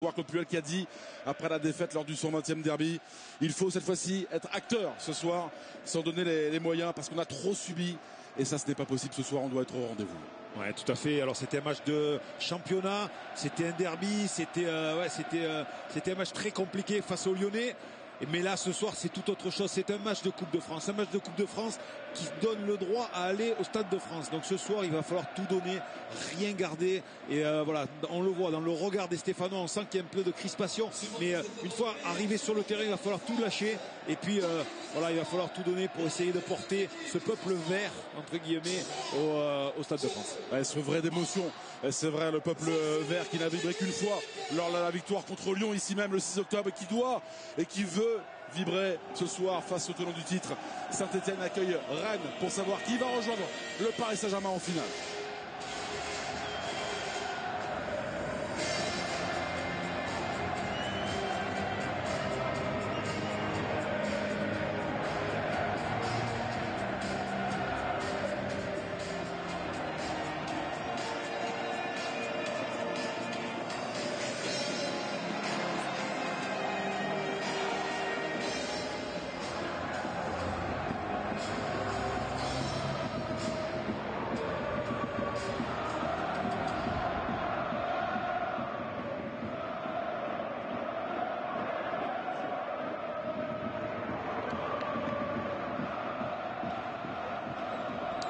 Claude Puel qui a dit après la défaite lors du 120e derby, il faut cette fois-ci être acteur ce soir, s'en donner les moyens parce qu'on a trop subi et ça ce n'est pas possible ce soir, on doit être au rendez-vous. Ouais, tout à fait. Alors c'était un match de championnat, c'était un derby, c'était un match très compliqué face aux Lyonnais. Mais là, ce soir, c'est tout autre chose. C'est un match de Coupe de France. Un match de Coupe de France qui donne le droit à aller au Stade de France. Donc ce soir, il va falloir tout donner, rien garder. Et voilà, on le voit dans le regard des Stéphanois. On sent qu'il y a un peu de crispation. Mais une fois arrivé sur le terrain, il va falloir tout lâcher. Et puis, voilà, il va falloir tout donner pour essayer de porter ce peuple vert, entre guillemets, au Stade de France. Ouais, ce vrai d'émotion. C'est vrai, le peuple vert qui n'a vibré qu'une fois lors de la victoire contre Lyon, ici même le 6 octobre, et qui doit et qui veut vibrer ce soir face au tenant du titre. Saint-Etienne accueille Rennes pour savoir qui va rejoindre le Paris Saint-Germain en finale.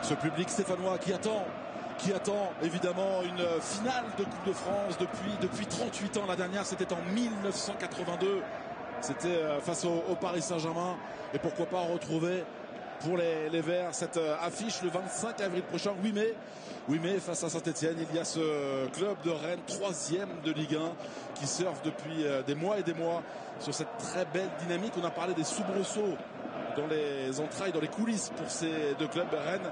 Ce public stéphanois qui attend évidemment une finale de Coupe de France depuis 38 ans. La dernière c'était en 1982, c'était face au Paris Saint-Germain, et pourquoi pas retrouver pour les Verts cette affiche le 25 avril prochain, 8 mai face à Saint-Etienne. Il y a ce club de Rennes, 3e de Ligue 1, qui surfe depuis des mois et des mois sur cette très belle dynamique. On a parlé des soubresauts dans les entrailles, dans les coulisses pour ces deux clubs. Rennes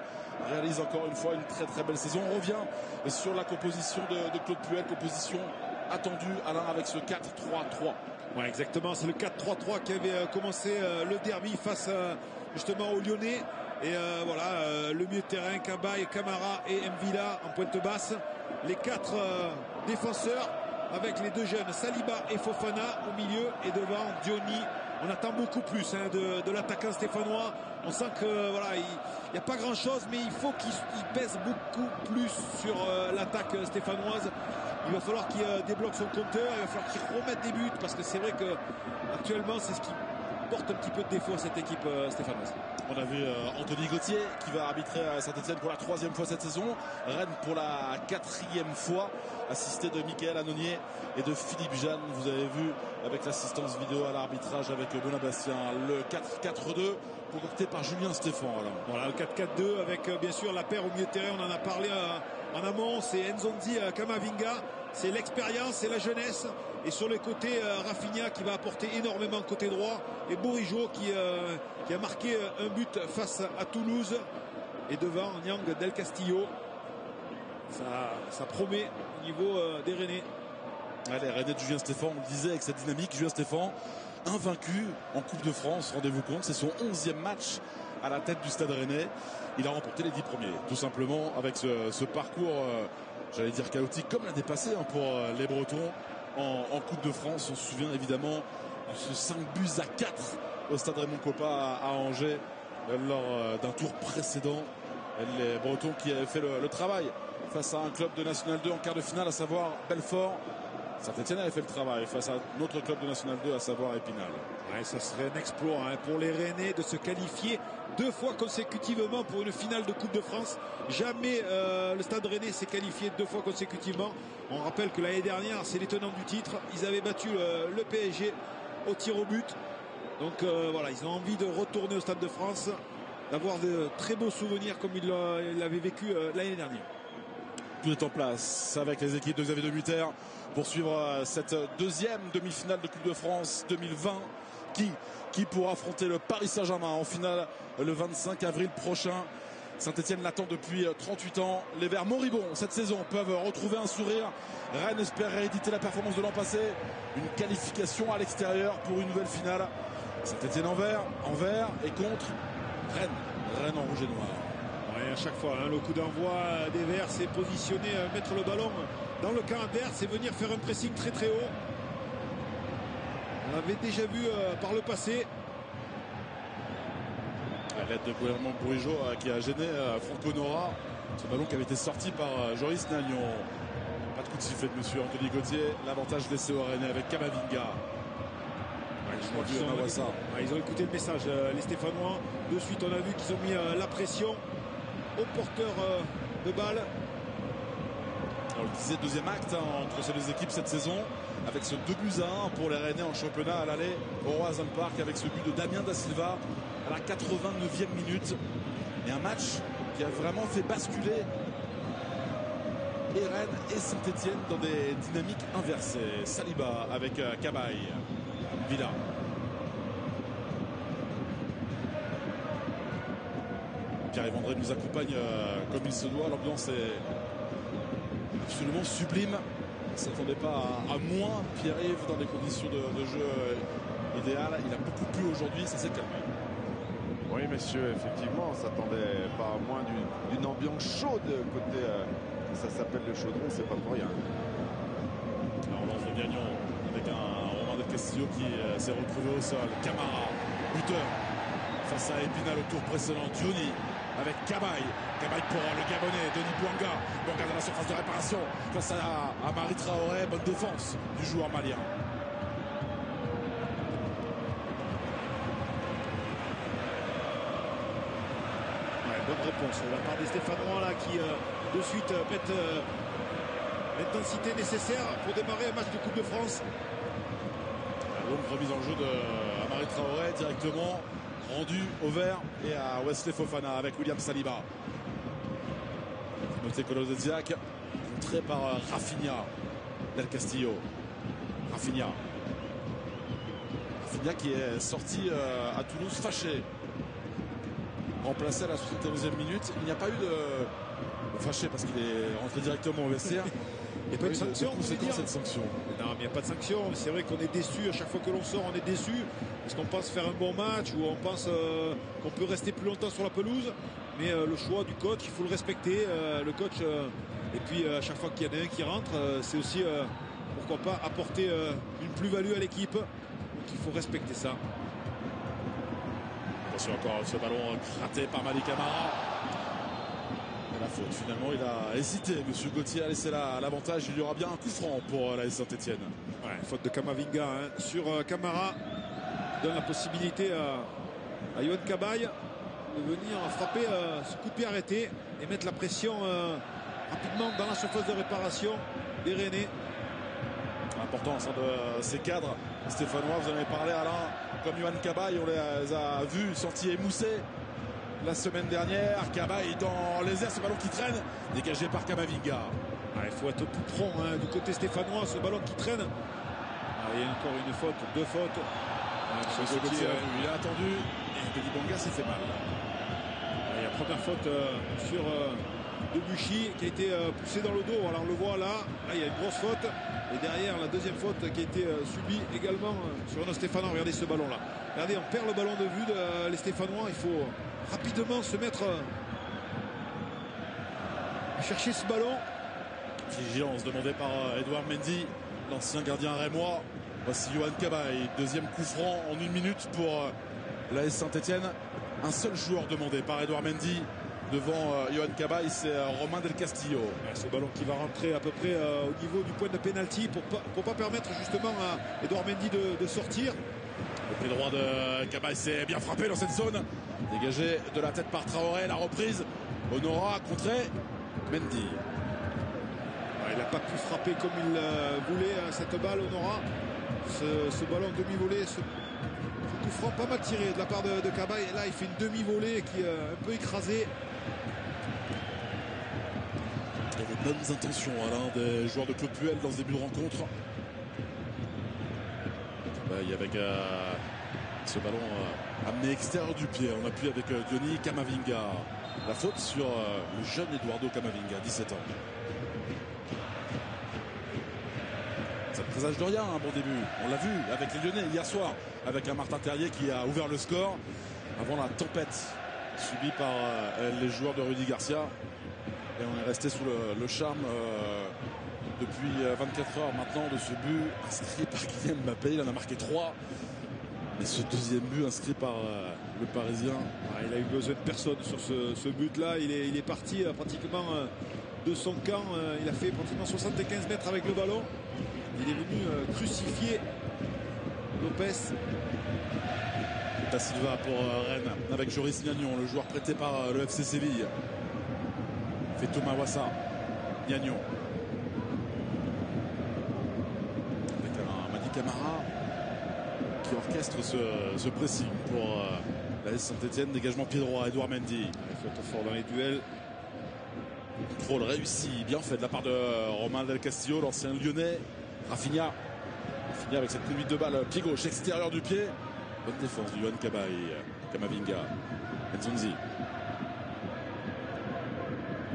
réalise encore une fois une très très belle saison. On revient sur la composition de Claude Puel, composition attendue, Alain, avec ce 4-3-3. Ouais, exactement, c'est le 4-3-3 qui avait commencé le derby face justement aux Lyonnais. Et voilà, le milieu de terrain, Cabaye, Camara et Mvila en pointe basse. Les 4 défenseurs avec les 2 jeunes Saliba et Fofana au milieu, et devant Diony. On attend beaucoup plus de l'attaquant stéphanois. On sent que voilà, il n'y a pas grand chose, mais il faut qu'il pèse beaucoup plus sur l'attaque stéphanoise. Il va falloir qu'il débloque son compteur, il va falloir qu'il remette des buts, parce que c'est vrai que actuellement c'est ce qui porte un petit peu de défaut à cette équipe stéphanoise. On a vu Anthony Gauthier qui va arbitrer à Saint-Etienne pour la 3e fois cette saison, Rennes pour la 4e fois, assisté de Michael Annonier et de Philippe Jeanne. Vous avez vu avec l'assistance vidéo à l'arbitrage avec Benoît Bastien, le 4-4-2 concocté par Julien Stéphan. Voilà, le 4-4-2 avec bien sûr la paire au milieu de terrain. On en a parlé en amont, c'est Nzonzi Kamavinga, c'est l'expérience, c'est la jeunesse. Et sur les côtés, Rafinha qui va apporter énormément côté droit, et Bourigeaud qui a marqué un but face à Toulouse. Et devant, Niang Del Castillo. Ça promet au niveau des Rennais. Les Rennais de Julien Stéphan, on le disait avec cette dynamique. Julien Stéphan, invaincu en Coupe de France, rendez-vous compte, c'est son 11e match à la tête du Stade Rennais. Il a remporté les 10 premiers, tout simplement, avec ce parcours, j'allais dire chaotique, comme l'année passée pour les Bretons en Coupe de France. On se souvient évidemment de ce 5-4 au Stade Raymond Kopa à Angers lors d'un tour précédent. Les Bretons qui avaient fait le travail face à un club de National 2 en quart de finale, à savoir Belfort. Saint-Etienne avait fait le travail face à notre club de National 2, à savoir Épinal. Ouais, ça serait un exploit pour les Rennais de se qualifier 2 fois consécutivement pour une finale de Coupe de France. Jamais le Stade Rennais s'est qualifié 2 fois consécutivement. On rappelle que l'année dernière, c'est les tenants du titre. Ils avaient battu le PSG au tir au but. Donc voilà, ils ont envie de retourner au Stade de France, d'avoir de très beaux souvenirs comme ils l'avaient vécu l'année dernière. Tout est en place avec les équipes de Xavier Demuter pour suivre cette 2e demi-finale de Coupe de France 2020 qui pourra affronter le Paris Saint-Germain en finale le 25 avril prochain. Saint-Etienne l'attend depuis 38 ans. Les Verts moribonds cette saison peuvent retrouver un sourire. Rennes espère rééditer la performance de l'an passé. Une qualification à l'extérieur pour une nouvelle finale. Saint-Etienne en vert et contre Rennes en rouge et noir. Ouais, à chaque fois, le coup d'envoi des Verts, c'est positionner, mettre le ballon dans le camp adverse et venir faire un pressing très très haut. On l'avait déjà vu par le passé. À l'aide de gouvernement Bourigeaud qui a gêné Franco Nora. Ce ballon qui avait été sorti par Joris Nagnon. Pas de coup de sifflet de monsieur Anthony Gauthier. L'avantage laissé au Rennais avec Kamavinga. Ils ont écouté le message, les Stéphanois. De suite, on a vu qu'ils ont mis la pression au porteur de balle. On le disait, deuxième acte entre ces deux équipes cette saison, avec ce 2-1 pour les Rennais en championnat à l'aller au Roazhon Park, avec ce but de Damien Da Silva à la 89e minute. Et un match qui a vraiment fait basculer et Rennes et Saint-Etienne dans des dynamiques inversées. Saliba avec Cabaye. Villa. Pierre-Yves André nous accompagne comme il se doit. L'ambiance est absolument sublime. On ne s'attendait pas à moins, Pierre-Yves, dans des conditions de jeu idéales. Il a beaucoup plu aujourd'hui, ça s'est calmé. Oui, messieurs, effectivement, on ne s'attendait pas à moins d'une ambiance chaude côté. Ça s'appelle le chaudron, c'est pas pour rien. Alors, on lance le gagnant avec un Romain Del Castillo qui s'est retrouvé au sol. Camara, buteur, face à Épinal au tour précédent. Diony avec Cabaye. Cabaye pour le Gabonais, Denis Bouanga. Bouanga dans la surface de réparation face à Amari Traoré. Bonne défense du joueur malien. Bonne réponse de la part des Stéphanois là, qui de suite mettent l'intensité nécessaire pour démarrer un match de Coupe de France. La longue remise en jeu de Amari Traoré directement rendu au vert et à Wesley Fofana avec William Saliba. Notez Kolodziak contré par Rafinha Del Castillo. Rafinha qui est sorti à Toulouse fâché. Remplacé à la 71e minute. Il n'y a pas eu de fâché parce qu'il est rentré directement au vestiaire. Il n'y a pas eu de sanction, cette sanction. Non, mais il n'y a pas de sanction. C'est vrai qu'on est déçu. À chaque fois que l'on sort, on est déçu. Parce qu'on pense faire un bon match ou on pense qu'on peut rester plus longtemps sur la pelouse. Mais le choix du coach, il faut le respecter. Le coach, et puis à chaque fois qu'il y en a un qui rentre, c'est aussi, pourquoi pas, apporter une plus-value à l'équipe. Donc il faut respecter ça. Attention encore ce ballon gratté par Malik Camara. Et la faute, finalement, il a hésité. Monsieur Gauthier a laissé l'avantage. Il y aura bien un coup franc pour la Saint-Etienne. Ouais, faute de Kamavinga sur Camara. Donne la possibilité à Yohan Cabaye de venir frapper ce coup de pied arrêté et mettre la pression rapidement dans la surface de réparation des Rennais. L'importance de ces cadres stéphanois, vous en avez parlé, Alain, comme Yohan Cabaye, on les a vus, sentis émoussés la semaine dernière. Cabaye dans les airs, ce ballon qui traîne, dégagé par Kamavinga. Il faut être tout prompt du côté stéphanois, ce ballon qui traîne. Il y a encore une faute, deux fautes. Il a attendu et Denis Bouanga s'est fait mal. Il y a première faute sur Debuchy qui a été poussé dans le dos. Alors on le voit là, il y a une grosse faute. Et derrière la deuxième faute qui a été subie également sur un Stéphanois. Regardez ce ballon là. Regardez, on perd le ballon de vue les Stéphanois. Il faut rapidement se mettre à chercher ce ballon. Vigilance demandée par Edouard Mendy, l'ancien gardien rémois. Voici Yohan Cabaye, deuxième coup franc en 1 minute pour l'AS Saint-Etienne. Un seul joueur demandé par Edouard Mendy devant Yohan Cabaye, c'est Romain Del Castillo. Ce ballon qui va rentrer à peu près au niveau du point de pénalty pour pas permettre justement à Edouard Mendy de sortir. Le pied droit de Cabaye s'est bien frappé dans cette zone. Dégagé de la tête par Traoré, la reprise. Honora contré Mendy. Il n'a pas pu frapper comme il voulait cette balle, Honora. Ce ballon demi-volée, ce coup franc pas mal tiré de la part de Cabaye. Et là, il fait une demi-volée qui est un peu écrasée. Il y a de bonnes intentions, Alain, des joueurs de Claude Puel dans ce début de rencontre. Cabaye avec ce ballon amené extérieur du pied. On appuie avec Diony Kamavinga. La faute sur le jeune Eduardo Kamavinga, 17 ans. Ça ne présage de rien, un bon début. On l'a vu avec les Lyonnais hier soir, avec un Martin Terrier qui a ouvert le score avant la tempête subie par les joueurs de Rudy Garcia. Et on est resté sous le charme depuis 24 heures maintenant de ce but inscrit par Kylian Mbappé. Il en a marqué 3. Mais ce deuxième but inscrit par le Parisien. Il a eu besoin de personne sur ce but-là. Il est parti pratiquement de son camp. Il a fait pratiquement 75 mètres avec le ballon. Il est venu crucifier Lopez. Da Silva pour Rennes avec Joris Gnagnon, le joueur prêté par le FC Séville. Fait Thomas Wassa. Gnagnon. Avec un Madi Camara qui orchestre ce pressing pour l'AS Saint-Etienne. Dégagement pied droit, Edouard Mendy. Il flotte fort dans les duels. Contrôle réussi, bien fait de la part de Romain Del Castillo, l'ancien lyonnais. Rafinha avec cette conduite de balle, pied gauche, extérieur du pied. Bonne défense de Yohan Kamavinga. Nzonzi.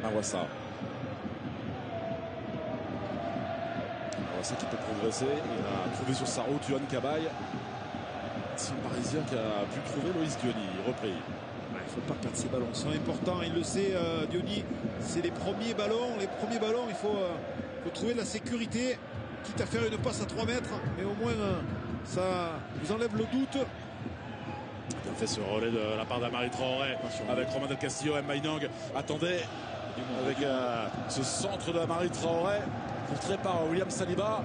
Awassa. Awassa qui peut progresser. Il a trouvé sur sa route Yohan Cabaye. C'est un Parisien qui a pu trouver Loïs Diony. Repris. Il ne faut pas perdre ses ballons. C'est important. Il le sait, Diony. C'est les premiers ballons. Il faut trouver de la sécurité. Quitte à faire une passe à 3 mètres. Mais au moins, ça vous enlève le doute. Bien fait ce relais de la part d'Amari Traoré avec Romain Del Castillo et Maïnang. Attendez, avec ce centre d'Amari Traoré, contré par William Saliba.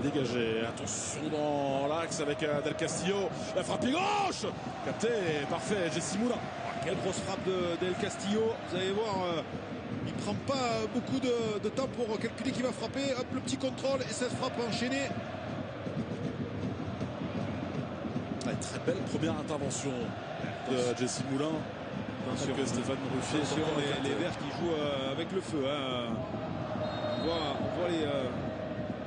Dégagé, attention dans l'axe avec Del Castillo. La frappe pied gauche, capté, parfait, Jessy Moulin. Quelle grosse frappe de Del Castillo. Vous allez voir, il ne prend pas beaucoup de temps pour calculer qui va frapper. Hop, le petit contrôle et cette frappe enchaînée. Très belle première intervention de Jessy Moulin. Attention, que Stéphane Ruffier. Les Verts qui jouent avec le feu. On voit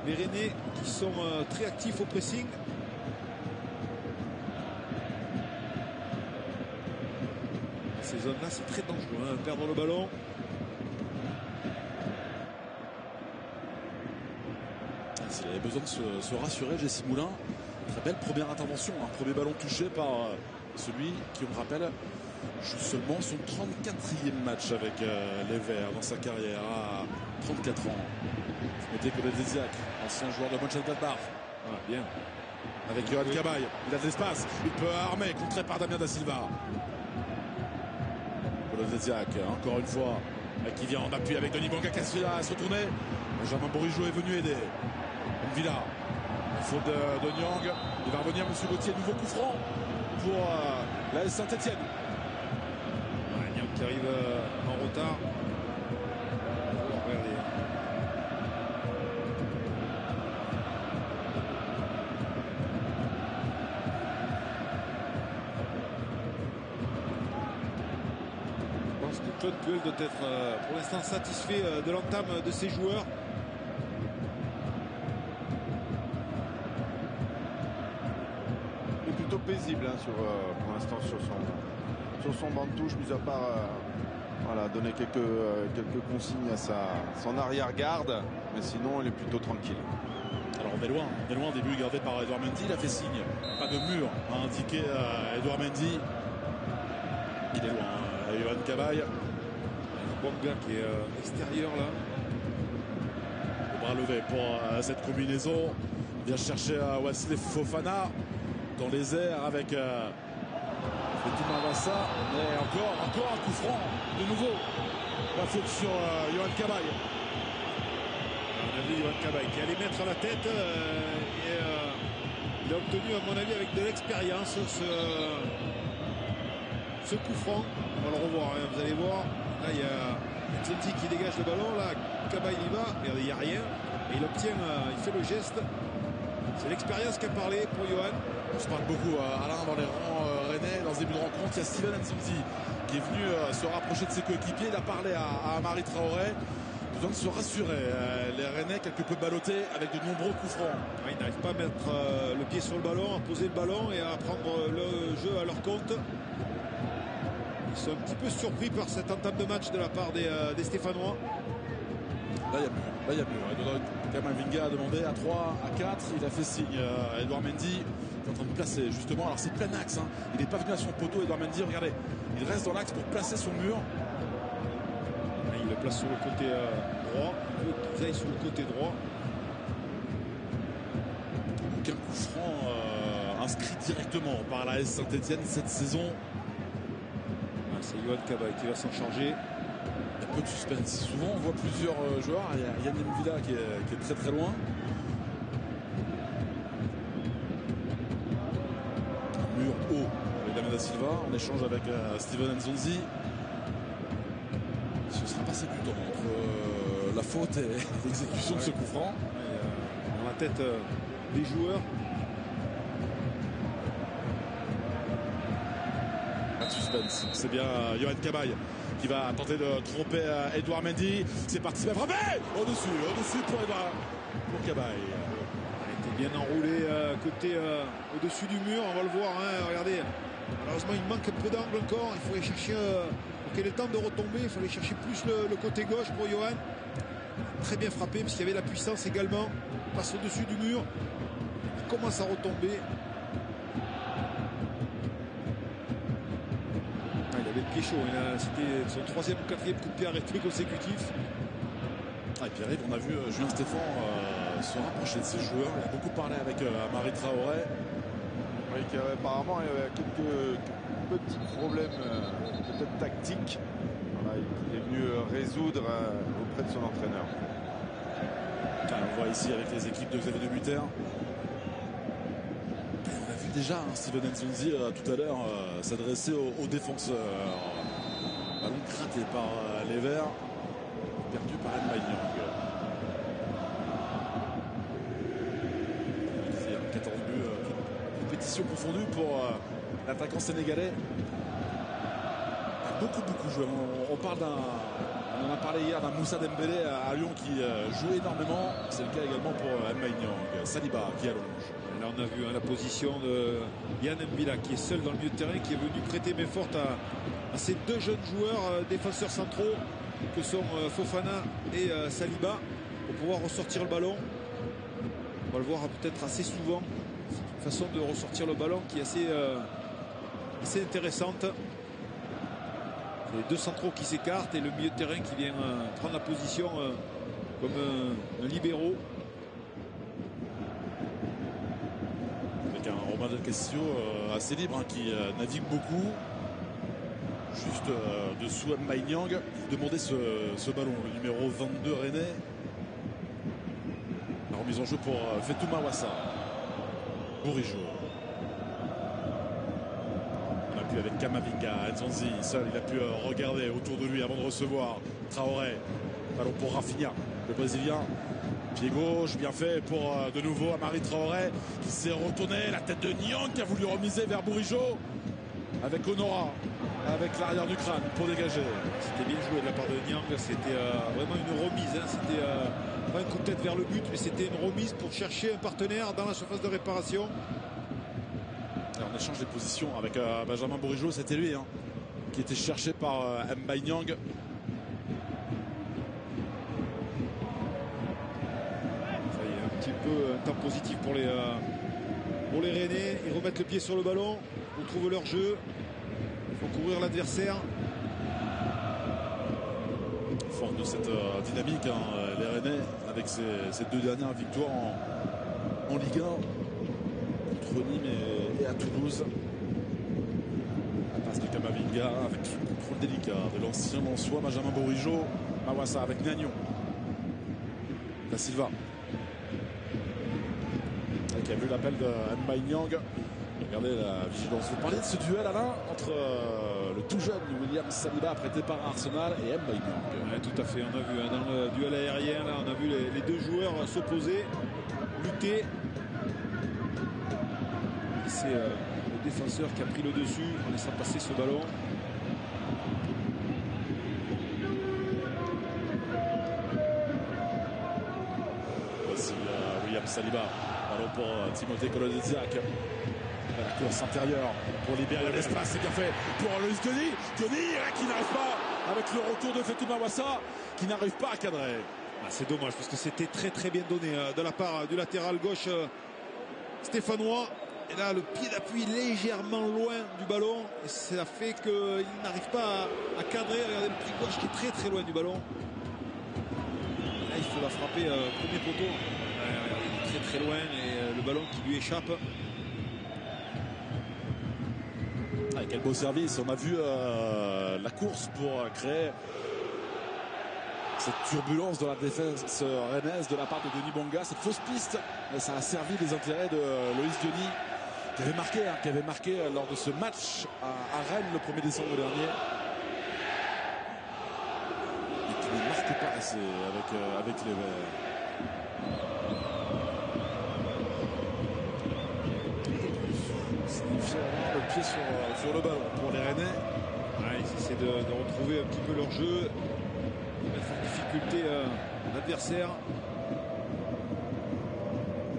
les Rennais qui sont très actifs au pressing. Ces zones-là, c'est très dangereux. Perdre le ballon. S'il avait besoin de se rassurer, Jessy Moulin. Très belle première intervention, un premier ballon touché par celui qui, on le rappelle, joue seulement son 34e match avec les Verts dans sa carrière à 34 ans. Notez que Desiak, ancien joueur de Mönchengladbach. Bien. Avec Yohan Cabaye, il a de l'espace, il peut armer, contré par Damien Da Silva. Desiak, encore une fois, qui vient en appui avec Denis Bouanga qui a se retourner. Benjamin Bourigeaud est venu aider. Villa. Faute de Nyang. Il va revenir M. Gauthier, nouveau coup franc pour l'AS Saint-Etienne. Nyang qui arrive en retard. Je pense que Claude Puel doit être pour l'instant satisfait de l'entame de ses joueurs. Paisible pour l'instant sur son banc de touche, mis à part donner quelques consignes à son arrière-garde, mais sinon il est plutôt tranquille. Alors on est loin, début gardé par Edouard Mendy, il a fait signe, pas de mur a indiqué Edouard Mendy. Il est loin, Yohan Cabaye. Bouanga qui est extérieur là. Le bras levé pour cette combinaison. Il vient chercher Wesley Fofana dans les airs avec Thomas Wassa. Mais encore un coup franc de nouveau. La faute sur Yohan Cabaye. On a vu Yohan Cabaye qui allait mettre la tête et il a obtenu à mon avis avec de l'expérience ce coup franc. On va le revoir, vous allez voir. Là il y a Nzonzi qui dégage le ballon. Là Cabaye y va. Regardez, il n'y a rien. Et il obtient, il fait le geste. C'est l'expérience qui a parlé pour Yohan. On se parle beaucoup, Alain, dans les rangs rennais, dans ce début de rencontre. Il y a Steven Nzonzi qui est venu se rapprocher de ses coéquipiers. Il a parlé à Amari Traoré. Besoin de se rassurer. Les Rennais, quelque peu ballottés avec de nombreux coups francs. Ils n'arrivent pas à mettre le pied sur le ballon, à poser le ballon et à prendre le jeu à leur compte. Ils sont un petit peu surpris par cette entame de match de la part des Stéphanois. Là, il y a mieux. Kamavinga a demandé à 3, à 4. Il a fait signe à Edouard Mendy. Il est en train de placer, justement. Alors, c'est plein axe. Il n'est pas venu à son poteau, Edouard Mendy. Regardez, il reste dans l'axe pour placer son mur. Il les place sur le côté droit. Il veut qu'ils aillent sur le côté droit. Aucun coup franc inscrit directement par la S Saint-Etienne cette saison. C'est Yohan Cabaye qui va s'en charger. Il y a peu de suspense. Souvent, on voit plusieurs joueurs. Il y a Yann M'Vila qui est très très loin. Un mur haut avec Damien da Silva en échange avec Steven Nzonzi. Ce sera passé du temps entre la faute et l'exécution de ce coup franc. Dans la tête des joueurs. Pas de suspense. C'est bien Yohan Cabaye qui va tenter de tromper Edouard Mendy. C'est parti, va frapper au-dessus pour Cabaye. Il était bien enroulé côté au-dessus du mur, on va le voir, hein, regardez. Malheureusement il manque un peu d'angle encore, il faut aller chercher pour qu'il ait le temps de retomber, il fallait chercher plus le côté gauche pour Yohan. Très bien frappé parce qu'il y avait la puissance également. Il passe au-dessus du mur, il commence à retomber. Il avait le pied chaud, c'était son 3e ou 4e coup de pied arrêté consécutif. Et puis arrive, on a vu Julien Stéphan se rapprocher de ses joueurs. Il a beaucoup parlé avec Amari Traoré. Oui, apparemment il y avait quelques petits problèmes peut-être tactiques. Voilà, il est venu résoudre auprès de son entraîneur. On voit ici avec les équipes de Xavier Debuter. On a vu déjà Steven Nzonzi tout à l'heure s'adresser aux défenseurs. Ballon gratté par les Verts, perdu par M'Baye-Niang. 14 buts, compétition confondue pour l'attaquant sénégalais. Beaucoup joué. On en a parlé hier d'un Moussa Dembélé à Lyon qui joue énormément. C'est le cas également pour M'Baye-Niang. Saliba qui allonge. Là on a vu la position de Yann M'Vila qui est seul dans le milieu de terrain, qui est venu prêter main forte à ces deux jeunes joueurs défenseurs centraux que sont Fofana et Saliba pour pouvoir ressortir le ballon. On va le voir peut-être assez souvent. Une façon de ressortir le ballon qui est assez intéressante. Les deux centraux qui s'écartent et le milieu de terrain qui vient prendre la position comme un libéraux. Avec un Romain Del Castillo assez libre qui navigue beaucoup. Juste dessous M'Baye-Niang. Il demandait ce ballon, le numéro 22 rennais. La remise en jeu pour Fetou Mawassa. Bourigeaud. Avec Kamavinga, Nzonzi seul, il a pu regarder autour de lui avant de recevoir Traoré. Ballon pour Rafinha, le Brésilien. Pied gauche, bien fait pour de nouveau Amari Traoré qui s'est retourné. La tête de Niang qui a voulu remiser vers Bourigeaud. Avec Honora, avec l'arrière du crâne pour dégager. C'était bien joué de la part de Niang. C'était vraiment une remise. C'était pas un coup de tête vers le but, mais c'était une remise pour chercher un partenaire dans la surface de réparation. On échange des positions avec Benjamin Bourigeaud, c'était lui qui était cherché par M'Baye-Niang. Ça y est, un petit peu un temps positif pour les Rennais. Ils remettent le pied sur le ballon, ils trouvent leur jeu, il faut couvrir l'adversaire. Fort de cette dynamique, les Rennais avec ces deux dernières victoires en Ligue 1 contre Nîmes et à Toulouse. La passe de Kamavinga avec un contrôle délicat de l'ancien Lensois Benjamin Bourigeaud. Mawassa avec Nagnon. Da Silva qui a vu l'appel de M'Baye-Niang. Regardez la vigilance. Vous parlez de ce duel, Alain, entre le tout jeune William Saliba prêté par Arsenal et M'Baye-Niang. Ouais, tout à fait, on a vu dans le duel aérien, là, on a vu les deux joueurs s'opposer, lutter. C'est le défenseur qui a pris le dessus en laissant passer ce ballon. Voici William Saliba. Ballon pour Timothée Kolodziak. La course intérieure pour libérer l'espace. C'est bien fait pour Loïs Diony. Diony qui n'arrive pas, avec le retour de Fetou Mawassa, qui n'arrive pas à cadrer. C'est dommage parce que c'était très bien donné de la part du latéral gauche stéphanois. Et là, le pied d'appui légèrement loin du ballon. Et ça fait qu'il n'arrive pas à cadrer. Regardez le pied gauche qui est très très loin du ballon. Là, il faut la frapper premier poteau. Il est très très loin et le ballon qui lui échappe. Ah, quel beau service. On a vu la course pour créer cette turbulence dans la défense rennaise de la part de Denis Bouanga. Cette fausse piste, ça a servi les intérêts de Loïs Diony, qui avait marqué lors de ce match à Rennes le 1er décembre dernier. Et qui ne marque pas assez avec les Verts. Le pied sur le ballon pour les Rennais. Ouais, ils essaient de retrouver un petit peu leur jeu, de mettre en difficulté l'adversaire.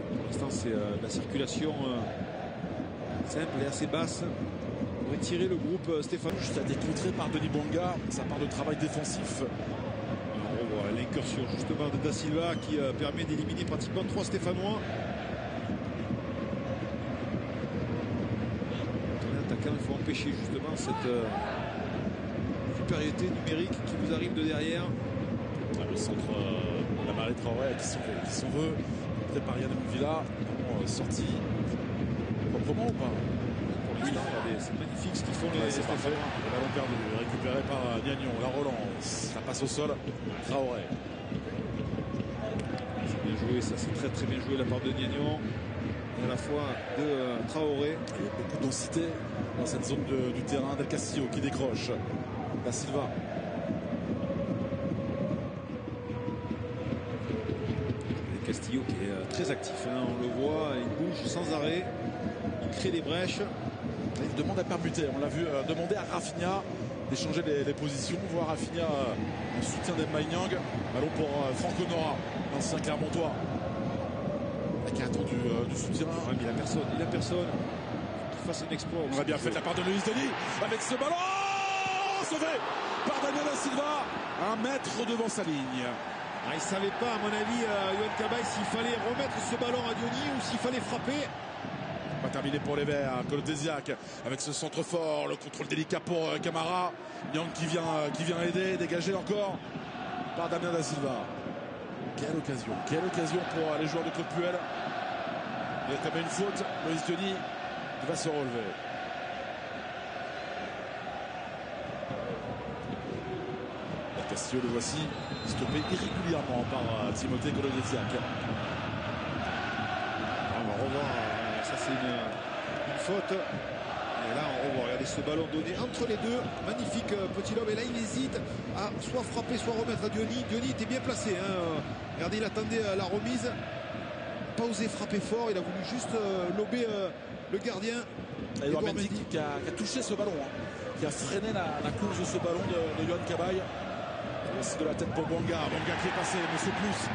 Pour l'instant, c'est la circulation simple et assez basse pour étirer le groupe Stéphane. Juste à décontrer par Denis Bouanga, ça part de travail défensif. On revoit l'incursion justement de Da Silva qui permet d'éliminer pratiquement 3 Stéphanois. Il faut empêcher justement cette supériorité numérique qui vous arrive de derrière. Le centre, la Marie Traoré qui s'en veut, près par Yann Villa, sorti proprement ou pas? Pour l'instant, c'est magnifique ce qu'ils font les c'est parfait. Le ballon perdu, récupéré par Gagnon, la relance, ça passe au sol, Traoré. C'est bien joué, ça c'est très très bien joué de la part de Gagnon. À la fois de Traoré. Il y a beaucoup de densité dans cette zone du terrain. Del Castillo qui décroche. Da Silva. Del Castillo qui est très actif. Hein, on le voit, il bouge sans arrêt. Il crée des brèches. Il demande à permuter. On l'a vu demander à Rafinha d'échanger les positions. Voir Rafinha en soutien d'Emma Nyang. Ballon pour Franco Nora, l'ancien Clermontois. Qui a attendu du soutien. Ouais, mais il a personne. Qu'il fasse un exploit. On a bien fait de la part de Loïs Diony avec ce ballon sauvé par Daniel Da Silva, 1 mètre devant sa ligne. Il ne savait pas, à mon avis, Yohan Cabaye, s'il fallait remettre ce ballon à Diony ou s'il fallait frapper. Pas terminé pour les Verts. Colotesiak avec ce centre fort, le contrôle délicat pour Camara. Nyang qui vient aider, dégagé encore par Damien Da Silva. Quelle occasion pour les joueurs de Claude Puel. Il y a quand même une faute. Loïs Diony va se relever. Del Castillo, le voici, stoppé irrégulièrement par Timothée Colotesiak. On va revoir, ça c'est une faute. Et là on revoit, regardez ce ballon donné entre les deux. Magnifique petit lobe. Et là il hésite à soit frapper, soit remettre à Diony. Diony était bien placé. Hein. Regardez, il attendait la remise. Pas osé frapper fort. Il a voulu juste lober le gardien. Edouard Mendy qui a touché ce ballon. Qui a freiné la course de ce ballon de Yohan Cabaye. C'est de la tête pour Bouanga. Bouanga qui est passé. Monsieur Plus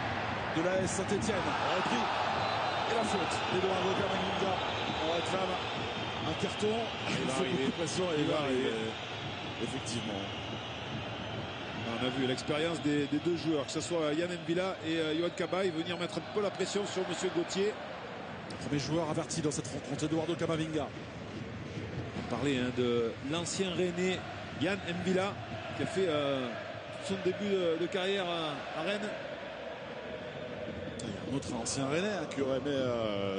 de l'AS Saint-Etienne. Repris. Et la faute d'Edouard Camavinga. On réclame un carton. Il fait beaucoup de pression et il va arriver. Effectivement. On a vu l'expérience des deux joueurs, que ce soit Yann M'Vila et Yohan Cabaye, venir mettre un peu la pression sur M. Gauthier. Premier joueur averti dans cette rencontre, Eduardo Camavinga. On parlait de l'ancien Rennais Yann M'Vila qui a fait son début de carrière à Rennes. Il y a un autre ancien Rennais qui aurait aimé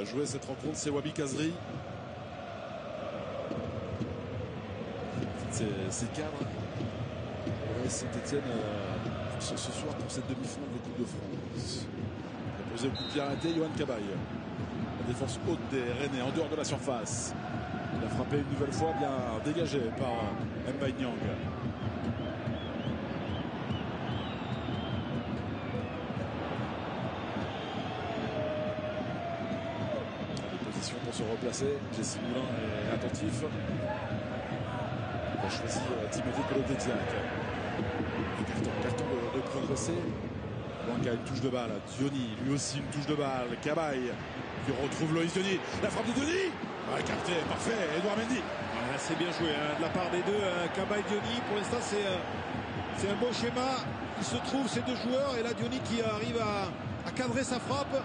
jouer cette rencontre, c'est Wabi Kazri. C'est cadre. Saint-Etienne ce soir pour cette demi-finale de Coupe de France. Il a posé le coup de pied arrêté, Yohan Cabaye. La défense haute des Rennais en dehors de la surface. Il a frappé une nouvelle fois, bien dégagé par Emma Nyang. Position pour se replacer. Jesse Moulin est attentif. Il a choisi Timothée Colotesiak. Carton de progresser. Bouanga une touche de balle. Diony lui aussi une touche de balle. Cabaye qui retrouve Loïs Diony. La frappe de Diony. Capté, parfait. Edouard Mendy. C'est bien joué de la part des deux. Cabaye, Diony. Pour l'instant c'est un bon schéma. Il se trouve ces deux joueurs. Et là Diony qui arrive à cadrer sa frappe.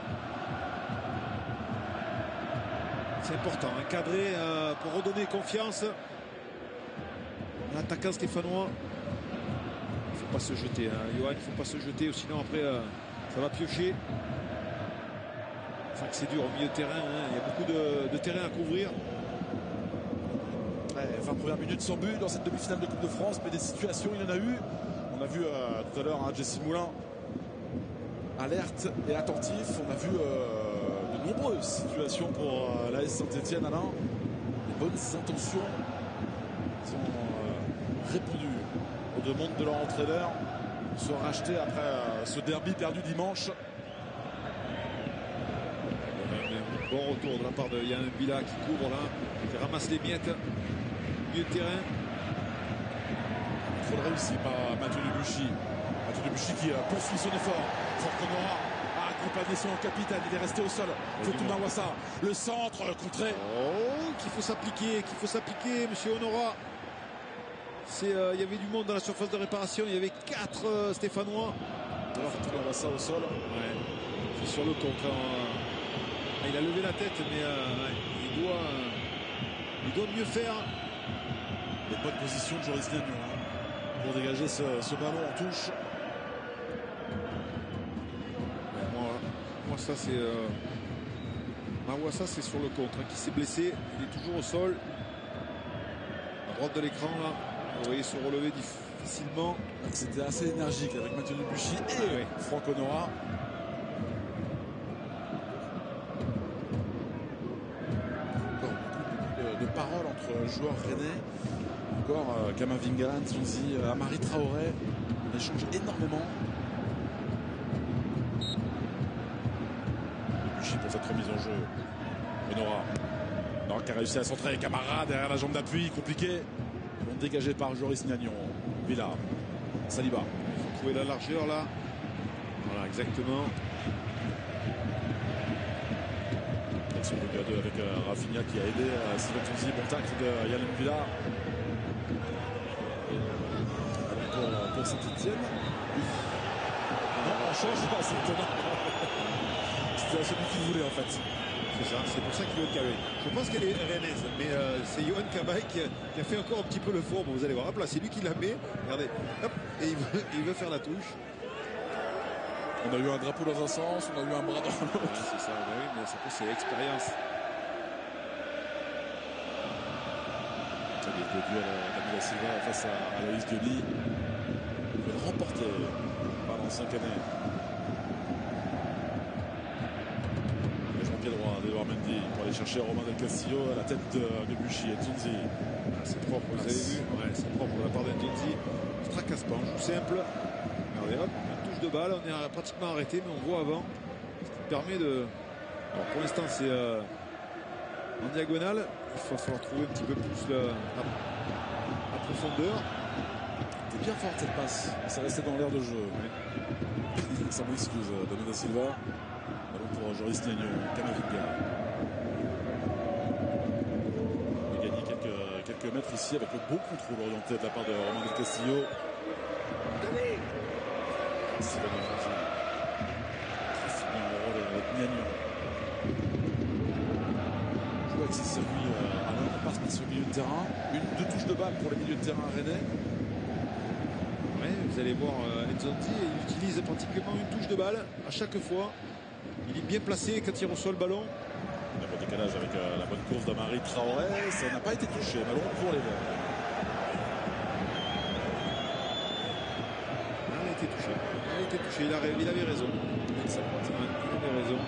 C'est important, encadrer pour redonner confiance à l'attaquant stéphanois. Il ne faut pas se jeter, hein. Johan, il ne faut pas se jeter, sinon après ça va piocher. Enfin que c'est dur au milieu de terrain, hein. Il y a beaucoup de terrain à couvrir. Ouais, 20 premières minutes sans but dans cette demi-finale de Coupe de France, mais des situations il y en a eu. On a vu tout à l'heure Jesse Moulin alerte et attentif. On a vu de nombreuses situations pour l'AS Saint-Etienne, Alain. Les bonnes intentions sont répondues aux demandes de leur entraîneur pour se racheter après ce derby perdu dimanche. Bon retour de la part de Yann Villa qui couvre là, qui ramasse les miettes au milieu de terrain. Trop de réussi par Mathieu Debuchy. Mathieu Debuchy qui poursuit son effort. Franck Honora a accompagné son capitaine. Il est resté au sol. Fotou Mawassa. Le centre contré. Oh, qu'il faut s'appliquer, monsieur Honora. Il y avait du monde dans la surface de réparation. Il y avait 4 Stéphanois. Alors Fotou Mawassa au sol. Ouais. C'est sur le contre. Il a levé la tête, mais il doit mieux faire. Les bonnes positions de Joris Gagnon pour dégager ce ballon en touche. Ouais, moi ça c'est Mawassa, c'est sur le contre qui s'est blessé. Il est toujours au sol. À droite de l'écran là, vous voyez se relever difficilement. C'était assez énergique avec Mathieu Debuchy et Franck Honora. De paroles entre joueurs rennais, encore Kamavinga, Nzonzi, Amari Traoré. On échange énormément. Debuchy pour cette remise en jeu. Honora qui a réussi à centrer. Camara derrière la jambe d'appui, compliqué. Bon, dégagé par Joris Gagnon. Villa, Saliba. Il faut trouver la largeur là. Voilà, exactement. Sur le 2 avec Rafinha qui a aidé Sylvain Tonzi. Bon tacle de Yann Villa pour Saint-Etienne. Non, on change pas, c'est étonnant. C'était celui qu'il voulait en fait. C'est ça, c'est pour ça qu'il veut le caler. Je pense qu'elle est rennaise, mais c'est Johan Cabaye qui a fait encore un petit peu le four. Bon, vous allez voir, hop là, c'est lui qui la met. Regardez, hop, et il veut faire la touche. On a eu un drapeau dans un sens, on a eu un bras dans l'autre. Ouais, c'est ça, oui, mais c'est l'expérience. Le duel d'Amila Silva face à Aloïs Diony. Il veut le remporter par l'ancien Canet. Pied droit d'Edouard Mendy pour aller chercher Romain Del Castillo à la tête de Debuchy et Nzonzi. C'est propre, vous avez vu. Ouais, c'est propre de la part de Nzonzi. On se tracasse pas, on joue simple. Regardez, hop, une touche de balle, on est pratiquement arrêté, mais on voit avant. Ce qui permet de. Alors pour l'instant, c'est en diagonale. Il va falloir trouver un petit peu plus la profondeur. C'était bien forte cette passe. Ça restait dans l'air de jeu. Ouais. Ça m'excuse, David da Silva. Pour Joris Gagnon, Kamavinga. Il a gagné quelques mètres ici avec le beau contrôle orienté de la part de Romain Del Castillo. Sylvain Nzonzi. Très bien au rôle avec Gagnon. Joue avec ses circuits on passe par ce milieu de terrain. Deux touches de balle pour les milieux de terrain rennais. Ouais, vous allez voir Nzonzi, il utilise pratiquement une touche de balle à chaque fois. Il est bien placé quand il reçoit le ballon. Un bon décalage avec la bonne course d'Amari Traoré. Ça n'a pas été touché. Ballon pour les Verts. Il a été touché. Il avait raison. Il avait raison.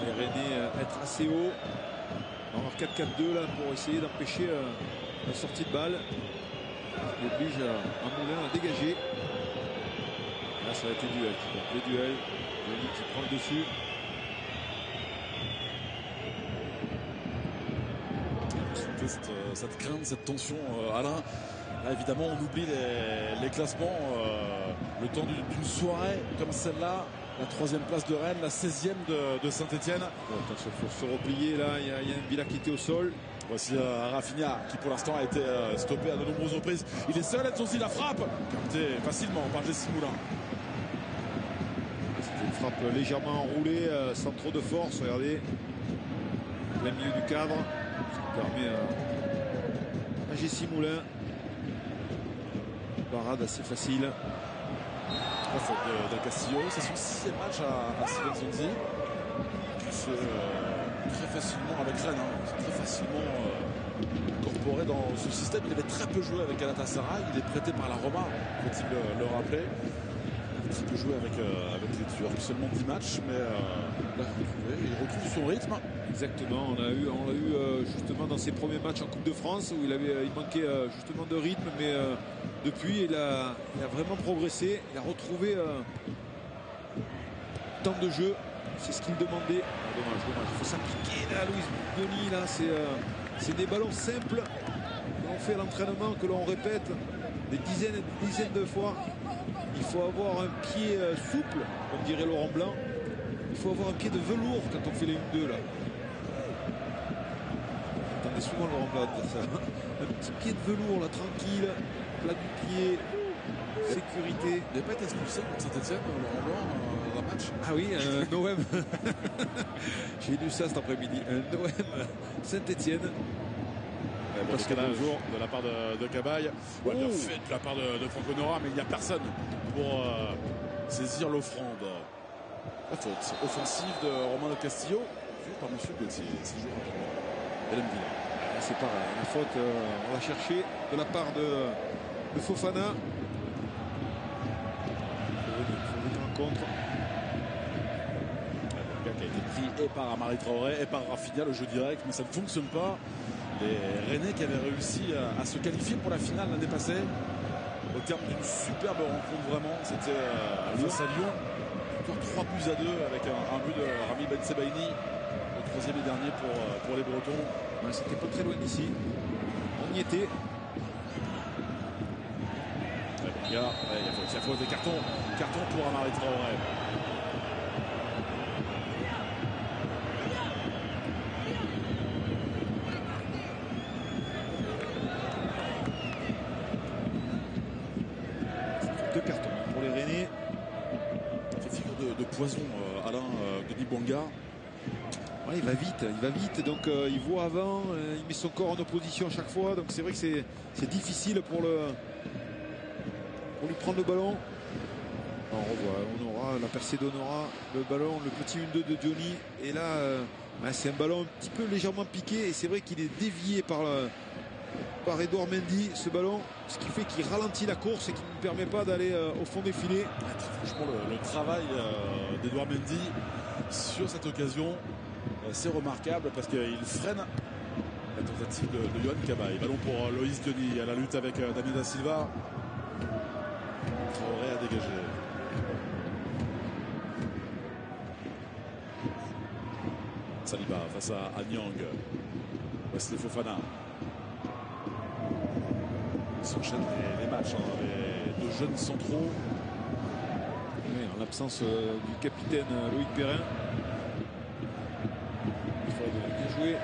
Les Rennais être assez haut. On va avoir 4-4-2 là pour essayer d'empêcher la sortie de balle. Il oblige un Moulin à dégager. Là ça va être duel. Le duel. Denis qui prend le dessus. Cette crainte, cette tension, Alain. Là, évidemment, on oublie les classements. Le temps d'une soirée comme celle-là. La 3e place de Rennes, la 16e de Saint-Etienne. Bon, attention, il faut se replier là. Il y a un Villa qui était au sol. Voici Rafinha qui pour l'instant a été stoppé à de nombreuses reprises. Il est seul, Nsonsi la frappe. Capté facilement par Jessie Moulin. C'était une frappe légèrement enroulée, sans trop de force. Regardez, plein milieu du cadre. Ce qui permet à Jessie Moulin. Parade assez facile. La faute de Castillo. C'est son 6e match à Steven Nsonsi. Qui s'est très facilement avec Rennes. Très facilement incorporé dans ce système. Il avait très peu joué avec Galatasaray. Il est prêté par la Roma, faut-il le rappeler. Il a très peu joué avec les Turcs. Seulement 10 matchs, mais il retrouve son rythme. Exactement, on l'a eu justement dans ses premiers matchs en Coupe de France où il manquait justement de rythme, mais depuis il a vraiment progressé, il a retrouvé temps de jeu, c'est ce qu'il demandait. Dommage, il faut s'appliquer là, Luis Diony, là c'est des ballons simples que l'on fait à l'entraînement, que l'on répète des dizaines de fois. Il faut avoir un pied souple, comme dirait Laurent Blanc. Il faut avoir un pied de velours quand on fait les 1-2 là. J'entendais souvent Laurent Blanc dire ça. Un petit pied de velours là, tranquille, plat du pied, sécurité. Il n'a pas été expulsé contre Saint-Etienne, Laurent Blanc, dans un match. Ah oui, un OM. J'ai lu ça cet après-midi. Un OM Saint-Etienne. Parce que de la part de Cabaye, bien fait de la part de Franco Nora, mais il n'y a personne pour saisir l'offrande. La faute offensive de Romain Castillo, vue par M. Gauthier. C'est toujours rapidement. C'est pareil, la faute, on l'a cherché de la part de Fofana. Il faut venir en contre. Le gars qui a été pris et par Amari Traoré et par Rafinha, le jeu direct, mais ça ne fonctionne pas. Les Rennais qui avaient réussi à se qualifier pour la finale l'année passée, au terme d'une superbe rencontre vraiment, c'était face à Lyon. 3-2 avec un but de Rami Ben Sebaini, le 3e et dernier pour les Bretons. Ouais, c'était pas très loin d'ici. On y était. Il y a faute de carton pour Amari Traoré. Deux cartons pour les Rennais. Figure de poison, Alain Denis Bouanga. Ouais, il va vite, donc il voit avant, il met son corps en opposition à chaque fois, donc c'est vrai que c'est difficile pour lui prendre le ballon. On revoit, on aura la percée d'Honora, le ballon, le petit 1-2 de Diony, et là c'est un ballon un petit peu légèrement piqué, et c'est vrai qu'il est dévié par Edouard Mendy, ce ballon, ce qui fait qu'il ralentit la course et qui ne permet pas d'aller au fond des filets. Franchement, le travail d'Edouard Mendy sur cette occasion, c'est remarquable parce qu'il freine la tentative de Yohan Cabaye. Ballon pour Loïs Diony à la lutte avec David Da Silva. Traoré à dégager. Saliba face à Niang. Wesley Fofana. Ils s'enchaînent les matchs, les deux jeunes centraux. Oui, en l'absence du capitaine Loïc Perrin. Il faut bien jouer.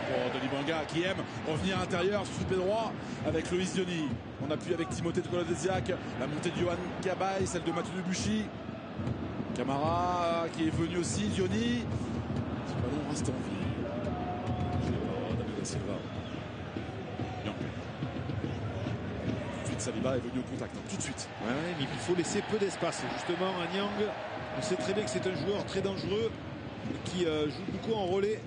Pour Denis Bouanga qui aime revenir à l'intérieur sur le pied droit avec Loïs Diony. On appuie avec Timothée de Colodesiac. La montée de Yohan Cabaye, celle de Mathieu Debuchy. Camara qui est venu aussi. Diony. Ce ballon reste en vie. David Da Silva. Non. Tout de suite, Saliba est venu au contact. Tout de suite. Ouais, mais il faut laisser peu d'espace. Justement, à Niang, on sait très bien que c'est un joueur très dangereux qui joue beaucoup en relais.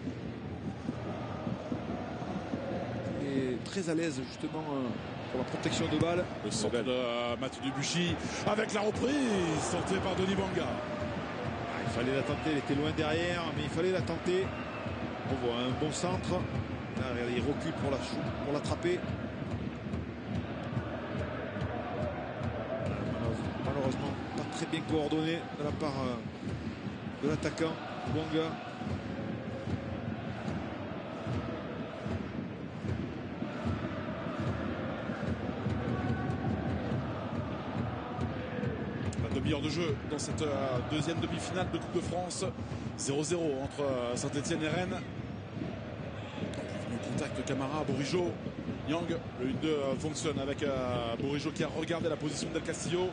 Et très à l'aise justement pour la protection de balle. Le centre de Mathieu Debuchy avec la reprise tentée par Denis Bouanga. Il fallait la tenter, elle était loin derrière, mais il fallait la tenter. On voit un bon centre. Là, regardez, il recule pour l'attraper. Malheureusement, pas très bien coordonné de la part de l'attaquant Bouanga. Demi-heure de jeu dans cette deuxième demi-finale de Coupe de France. 0-0 entre Saint-Etienne et Rennes. contact Camara, Bourigeaud, Nyang. Le 1-2 fonctionne avec Bourigeaud qui a regardé la position d'El Castillo.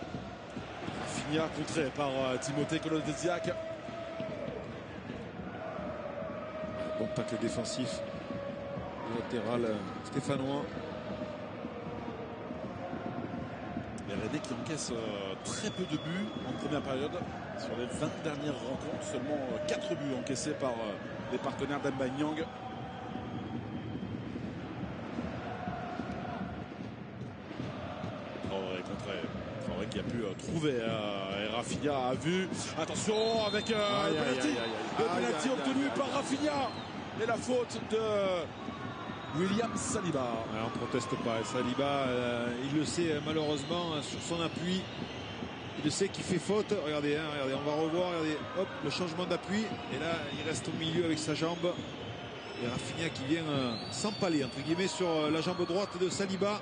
Rafinha contré par Timothée Kolodesiak. Bon tacle défensif du latéral stéphanois. Les Rennais qui encaissent très peu de buts en première période. Sur les 20 dernières rencontres, seulement 4 buts encaissés par les partenaires d'Mbaye Niang. Traoré qui a pu trouver et Rafinha a vu. Attention avec le penalty obtenu par Rafinha et la faute de William Saliba. Ouais, on ne proteste pas. Saliba, il le sait malheureusement sur son appui. Il le sait qu'il fait faute. Regardez, regardez, on va revoir. Regardez, hop, le changement d'appui. Et là, il reste au milieu avec sa jambe. Et Rafinha qui vient s'empaler entre guillemets sur la jambe droite de Saliba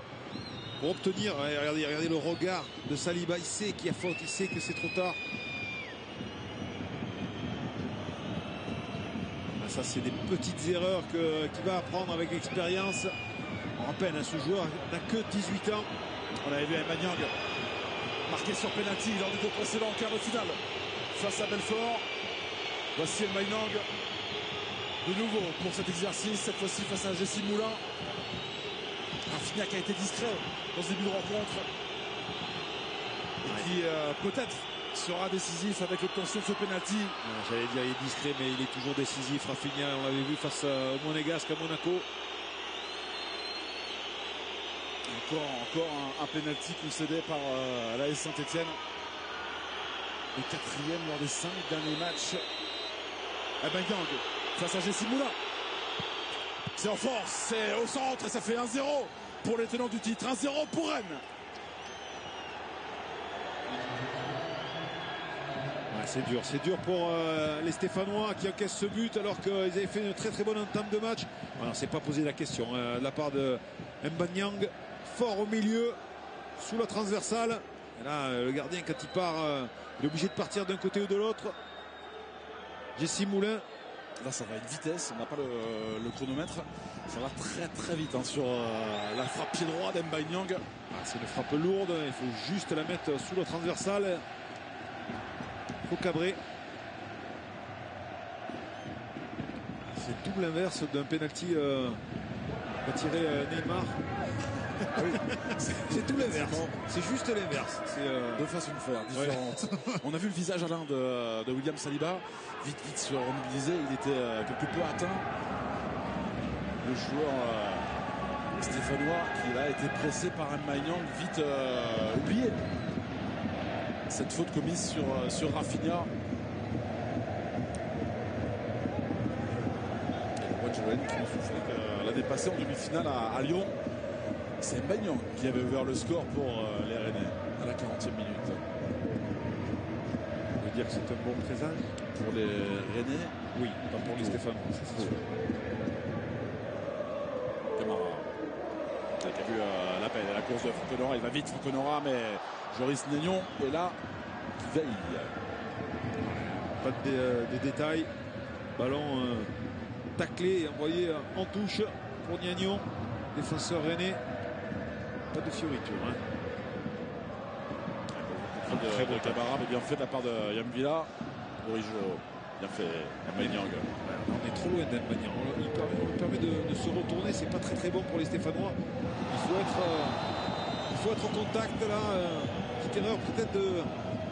pour obtenir. Regardez, regardez le regard de Saliba. Il sait qu'il y a faute. Il sait que c'est trop tard. Ça, c'est des petites erreurs qu'il va apprendre avec l'expérience. On rappelle, ce joueur n'a que 18 ans. On avait vu Mbaye Niang marqué sur penalty lors du tour précédent en quart de finale face à Belfort. Voici Mbaye Niang de nouveau pour cet exercice, cette fois-ci face à Jessie Moulin. Rafinha qui a été discret dans ce début de rencontre et qui peut-être sera décisif avec l'obtention de ce penalty. J'allais dire il est discret mais il est toujours décisif. Rafinha, on l'avait vu face au Monégasque à Monaco. Encore un penalty concédé par l'AS Saint-Etienne. Le 4e lors des 5 derniers matchs. Mbaye Niang face à Jessie Moulin. C'est en force, c'est au centre et ça fait 1-0 pour les tenants du titre. 1-0 pour Rennes. C'est dur pour les Stéphanois qui encaissent ce but alors qu'ils avaient fait une très très bonne entame de match. On ne s'est pas posé la question de la part de Mbaye Niang. Fort au milieu, sous la transversale. Et là, le gardien, quand il part, il est obligé de partir d'un côté ou de l'autre. Jessie Moulin. Là, ça va à une vitesse, on n'a pas le chronomètre. Ça va très très vite sur la frappe pied droit d'Mbaye Niang. C'est une frappe lourde, il faut juste la mettre sous la transversale. Il faut cabrer. C'est tout l'inverse d'un penalty qu'a tiré Neymar. Ah oui. C'est tout l'inverse. C'est juste l'inverse. Deux façons de faire différentes. Ouais. On a vu le visage Alain de William Saliba. Vite se remobiliser. Il était quelque peu atteint. Le joueur stéphanois qui a été pressé par Mbaye Niang. Vite oublié. Cette faute commise sur Rafinha. Et le Joël qui nous soufflait que l'année passée en demi-finale à Lyon. C'est Mbaye Niang qui avait ouvert le score pour les Rennais à la 40e minute. On veut dire que c'est un bon présage pour les Rennais. Oui, pas pour les Stéphanois, c'est sûr. Camara qui a vu l'appel à la course de Franconora. Il va vite Franconora, mais Joris Negnon est là qui veille. Pas de détails. Ballon taclé et envoyé en touche pour Negnon, défenseur rennais. Pas de fioriture. Très bon Camara, mais bien fait de la part de Yamvila. Bourigeaud, bien fait Mbaye Niang. On est trop loin d'Mbaye Niang. Il permet de se retourner. C'est pas très bon pour les Stéphanois. Il faut être en contact là. Petite erreur peut-être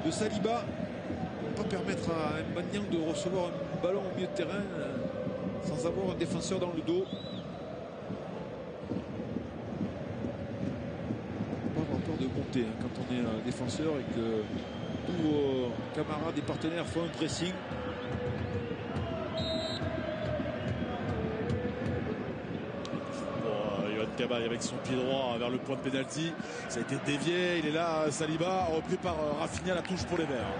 de Saliba. On ne peut pas permettre à Mbaye Niang de recevoir un ballon au milieu de terrain sans avoir un défenseur dans le dos. De monter quand on est défenseur et que tous vos camarades et partenaires font un pressing. Pour Yohan Cabaye avec son pied droit vers le point de pénalty, ça a été dévié, il est là, Saliba repris par Rafinha, la touche pour les Verts.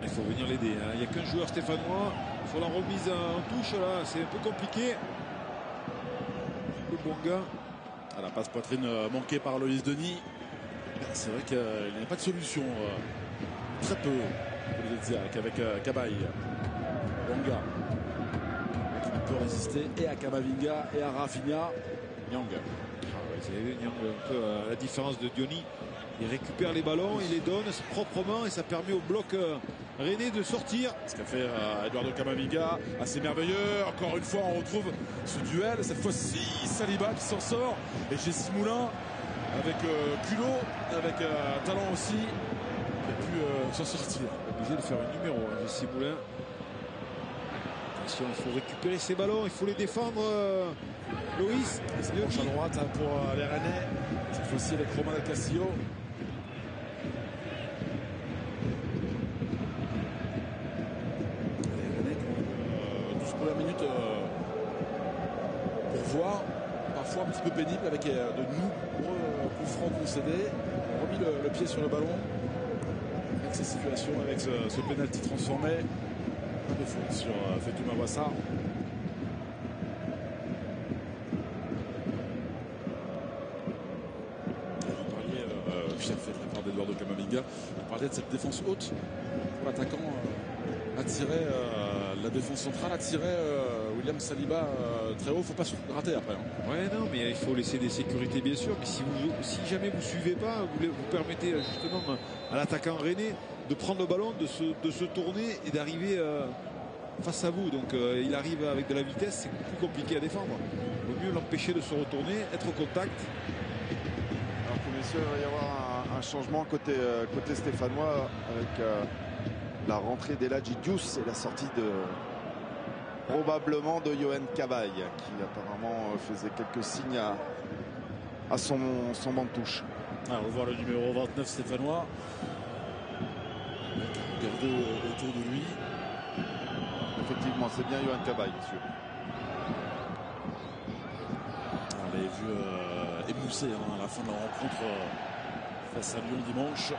Il faut venir l'aider, il n'y a qu'un joueur stéphanois. Sur la remise en touche là, c'est un peu compliqué. Le bon gars. La passe poitrine manquée par Loïs Denis. C'est vrai qu'il n'y a pas de solution très peu pour les Etziak avec Cabaye. Yanga qui ne peut résister et à Kamavinga et à Rafinha. Nyang. Vous avez vu Nyang, un peu la différence de Diony. Il récupère les ballons, il les donne proprement et ça permet au bloc rennais de sortir. Ce qu'a fait Eduardo Camavinga, assez merveilleux. Encore une fois, on retrouve ce duel. Cette fois-ci, Saliba qui s'en sort. Et Jessie Moulin, avec culot, avec talent aussi, qui a pu s'en sortir. Obligé de faire un numéro, Jessie Moulin. Attention, il faut récupérer ces ballons, il faut les défendre. Loïs. Et ça penche à droite pour les Rennais. Cette fois-ci avec Romain Del Castillo. Les Rennais qui ont 12 premières minutes pour voir. Parfois un petit peu pénible avec de nombreux coups francs concédés. On a remis le pied sur le ballon. Avec ces situations, avec ce pénalty transformé. Un de faute sur Fetou Mawassa. Chef fait de la part d'Eduardo Camavinga. On parlait de cette défense haute pour l'attaquant attirer la défense centrale, attirer William Saliba très haut. Il ne faut pas se rater après. Hein. Ouais, non, mais il faut laisser des sécurités bien sûr. Mais si jamais vous ne suivez pas, vous permettez justement à l'attaquant rennais de prendre le ballon, de se tourner et d'arriver face à vous. Donc il arrive avec de la vitesse, c'est plus compliqué à défendre. Il vaut mieux l'empêcher de se retourner, être au contact. Alors que messieurs, il va y avoir un changement côté stéphanois avec la rentrée d'Eladji Diouf et la sortie probablement de Yohan Cabaye qui apparemment faisait quelques signes à son banc de touche. Alors, on va voir le numéro 29 stéphanois. Regardez autour de lui. Effectivement, c'est bien Yohan Cabaye, monsieur. On l'avait vu émoussé à la fin de la rencontre face à Lyon dimanche.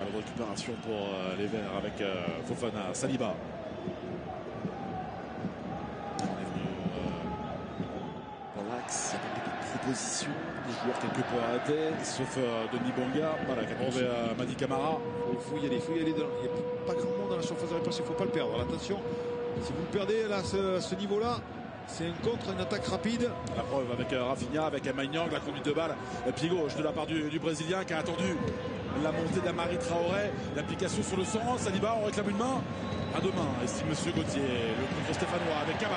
Alors, récupération pour les Verts avec Fofana, Saliba. On est venu dans l'axe, il y a pas beaucoup de propositions, des joueurs quelque peu arrêtés, sauf Denis Banga, voilà, qui a trouvé Madi Camara. Il faut y aller, il n'y a pas grand monde dans la surface de réparation, il ne faut pas le perdre. Attention, si vous le perdez là, à ce niveau-là, c'est un contre, une attaque rapide. La preuve avec Rafinha, avec Maignan, la conduite de balle, pied gauche de la part du Brésilien qui a attendu la montée d'Amari Traoré, l'application sur le sang. Saliba, on réclame une main à deux mains, estime Monsieur Gauthier, le contre stéphanois avec Cabaye.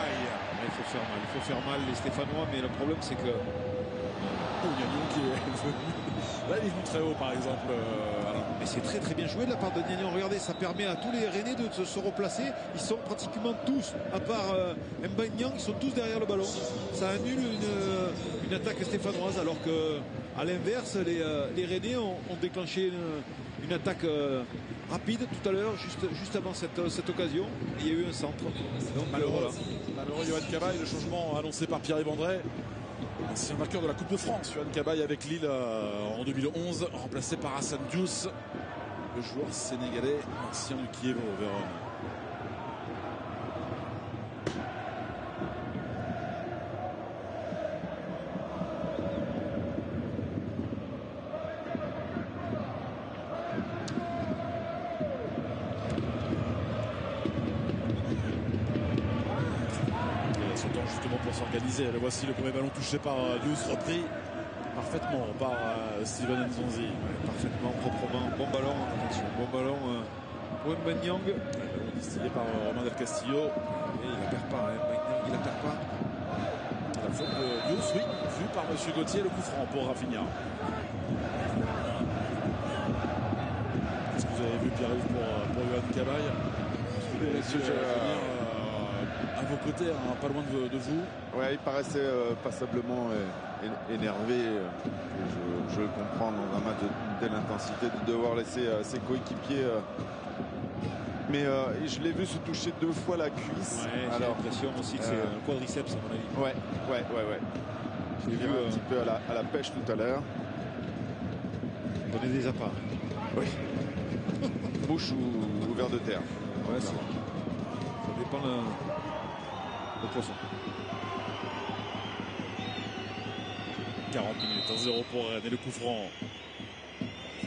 Il faut faire mal les Stéphanois, mais le problème c'est que Nyagnon qui est venu. Là, il est venu très haut, par exemple. Mais c'est très bien joué de la part de Nyagnon. Regardez, ça permet à tous les Rennais de se replacer. Ils sont pratiquement tous, à part Mbanyang, ils sont tous derrière le ballon. Ça annule une attaque stéphanoise, alors que à l'inverse, les Rennais ont déclenché une attaque rapide tout à l'heure, juste avant cette occasion. Et il y a eu un centre. Donc malheureux Yohan Cabaye, le changement annoncé par Pierre-Yves André. Ancien vainqueur de la Coupe de France, Yohan Cabaye avec Lille en 2011, remplacé par Hassan Diouf, le joueur sénégalais, ancien du Kiev au Vérone. Justement pour s'organiser. Voici le premier ballon touché par Diouf, repris parfaitement par Steven Nzonzi. Parfaitement, proprement, bon ballon, attention, bon ballon pour Mbanyang. Distillé par Romain Del Castillo. Et il la perd pas, Mbanyang, il la perd pas. La faute de Diouf, oui, vue par Monsieur Gauthier, le coup franc pour Rafinha. Qu'est-ce que vous avez vu, Pierre-Yves, pour Yohan Cabaye? À vos côtés, hein, pas loin de vous. Ouais, il paraissait passablement énervé. Je le comprends dans un match de telle intensité de devoir laisser ses coéquipiers. Mais je l'ai vu se toucher 2 fois la cuisse. Ouais, j'ai l'impression aussi que c'est un quadriceps à mon avis. Ouais. Je l'ai vu un petit peu à la pêche tout à l'heure. Prenez des appâts. Oui. Mouche ou ver de terre. Ouais, ça dépend le poisson. 40 minutes, 1-0 pour Rennes et le coup franc.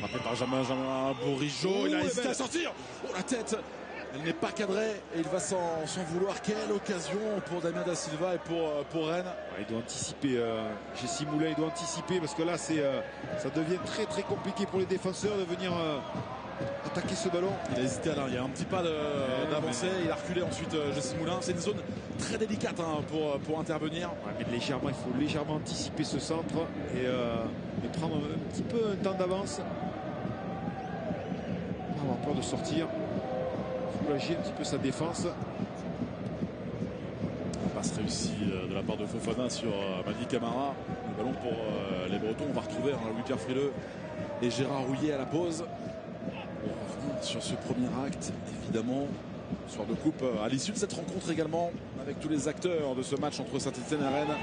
Frappé par Benjamin Bourigeaud. Il a hésité à sortir. Oh, la tête. Elle n'est pas cadrée et il va s'en vouloir. Quelle occasion pour Damien Da Silva et pour Rennes. Ouais, il doit anticiper. Jessie Moulin, il doit anticiper parce que là, ça devient très très compliqué pour les défenseurs de venir attaquer ce ballon. Il a hésité Alain. Il y a un petit pas d'avancée. Il a reculé ensuite Jessie Moulin. C'est une zone très délicate pour intervenir. Ouais, mais légèrement, il faut légèrement anticiper ce centre et prendre un petit peu un temps d'avance. Pas avoir peur de sortir. Soulager un petit peu sa défense. Passe réussie de la part de Fofana sur Madi Camara. Le ballon pour les Bretons. On va retrouver Louis-Pierre Frileux et Gérard Rouillet à la pause. On revient sur ce premier acte, évidemment. Soir de coupe à l'issue de cette rencontre également, avec tous les acteurs de ce match entre Saint-Etienne et Rennes.